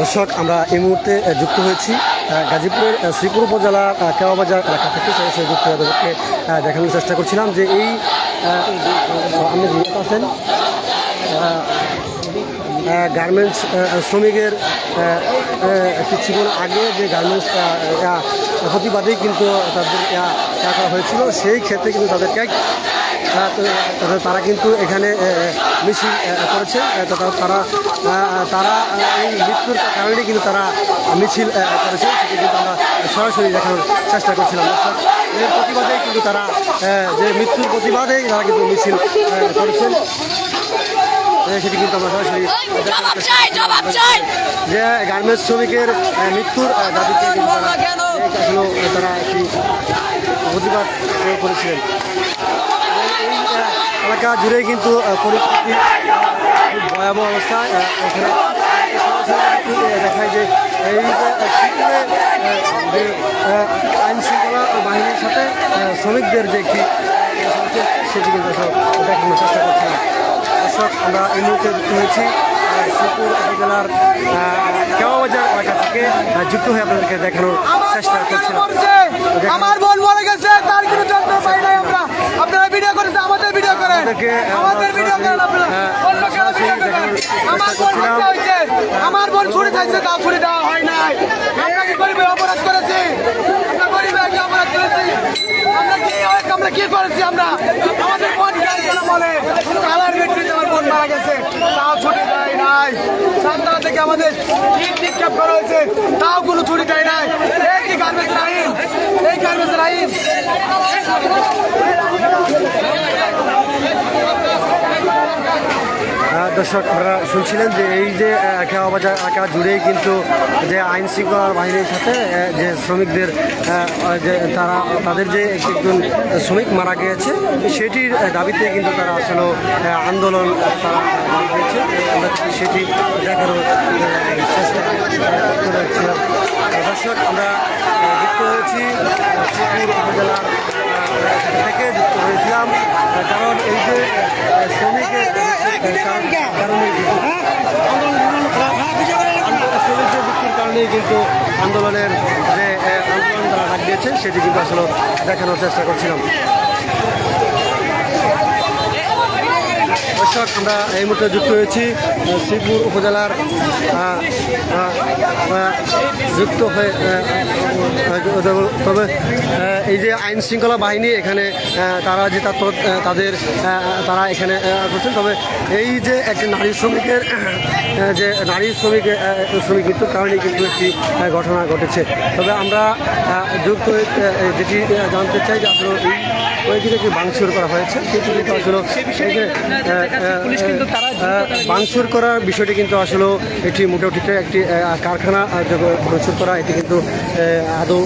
দর্শক, আমরা এই মুহূর্তে যুক্ত হয়েছি গাজীপুরের শ্রীপুর উপজেলা কেওয়াবাজার এলাকা থেকে। সরাসরি যুক্ত হয়ে তাদেরকে দেখানোর চেষ্টা করছিলাম যে এই আপনি যেহেতু আছেন গার্মেন্টস শ্রমিকের কিছুক্ষণ আগে যে গার্মেন্টস প্রতিবাদেই কিন্তু তাদের করা হয়েছিল, সেই ক্ষেত্রে কিন্তু তাদেরকে তারা কিন্তু এখানে মিছিল করেছে। তারা তারা এই মৃত্যুর কারণে কিন্তু তারা মিছিল করেছে, সেটি কিন্তু আমরা সরাসরি দেখানোর চেষ্টা করছিলাম। এর প্রতিবাদেই কিন্তু তারা যে মৃত্যুর প্রতিবাদেই তারা কিন্তু মিছিল করেছেন, সেটি কিন্তু আমরা সরাসরি যে গার্মেন্টস শ্রমিকের মৃত্যুর দাবিতে তারা একটি প্রতিবাদ করেছিলেন। এই এলাকা জুড়ে কিন্তু পরিস্থিতি খুব ভয়াবহ অবস্থা। এখানে দেখায় যে এই যে আইন শৃঙ্খলা বাহিনীর সাথে শ্রমিকদের যে একটি সেটি কিন্তু দেখানোর চেষ্টা করছিলাম। দর্শক, আমরা এই মুহূর্তে যুক্ত হয়েছি শ্রীপুর উপজেলার কেওয়াবাজার এলাকা থেকে যুক্ত হয়ে আপনাদেরকে দেখানোর চেষ্টা করছিলাম। আমার বোন মরে গেছে, তার কোনো যন্ত্র পাই নাই আমরা। আপনারা ভিডিও করেছে, আমাদের ভিডিও করেন, আমাদের ভিডিও করেন আপনারা। অন্য কেউ ভিডিও করেন। আমার বোন হত্যা হয়েছে, আমার বোন ছুরি খাইছে, তাও ছুরি দেওয়া হয় নাই। আমরা কি গরিবের অপরাধ করেছি? আমরা গরিবের কি অপরাধ করেছি? আমরা কি করেছি? আমরা আমাদের বোন কেন বলে কালার ভিত্তিতে আমার বোন মারা গেছে, তাও ছুটি দেয় নাই। সন্তান থেকে আমাদের ইট নিক্ষেপ করা হয়েছে, তাও কোনো ছুটি দেয় নাই। এই কি গার্মেন্টস আইন? এই গার্মেন্টস আইন দর্শক, আপনারা শুনছিলেন যে এই যে কেওয়াবাজার এলাকা জুড়েই কিন্তু যে আইন শৃঙ্খলা বাহিনীর সাথে যে শ্রমিকদের যে তাদের যে একজন শ্রমিক মারা গিয়েছে, সেটির দাবিতে কিন্তু তারা আসলে আন্দোলন তারা হয়েছে। আমরা সেটি দেখানোর চেষ্টা করেছিলাম। দর্শক, আমরা যুক্ত হয়েছি শ্রীপুর উপজেলার থেকে যুক্ত হয়েছিলাম, কারণ এই যে শ্রমিকের কারণেই কিন্তু আন্দোলনের যে আন্দোলন তারা ডাক দিয়েছে, সেটি কিন্তু আসলে দেখানোর চেষ্টা করছিলাম। দর্শক, আমরা এই মুহূর্তে যুক্ত হয়েছি শ্রীপুর উপজেলার যুক্ত হয়ে তবে এই যে আইন শৃঙ্খলা বাহিনী এখানে তারা যে তারা এখানে করছেন। তবে এই যে একজন নারী শ্রমিকের যে শ্রমিক মৃত্যুর কারণে কিন্তু একটি ঘটনা ঘটেছে। তবে আমরা যুক্ত হয়ে যেটি জানতে চাই যে আসলে ওই দিকে ভাঙচুর করা হয়েছে, কিন্তু আসলে এই যে ভাঙচুর করার বিষয়টি কিন্তু আসলে এটি মোটামুটি একটি কারখানা ভাঙচুর করা, এটি কিন্তু আদৌ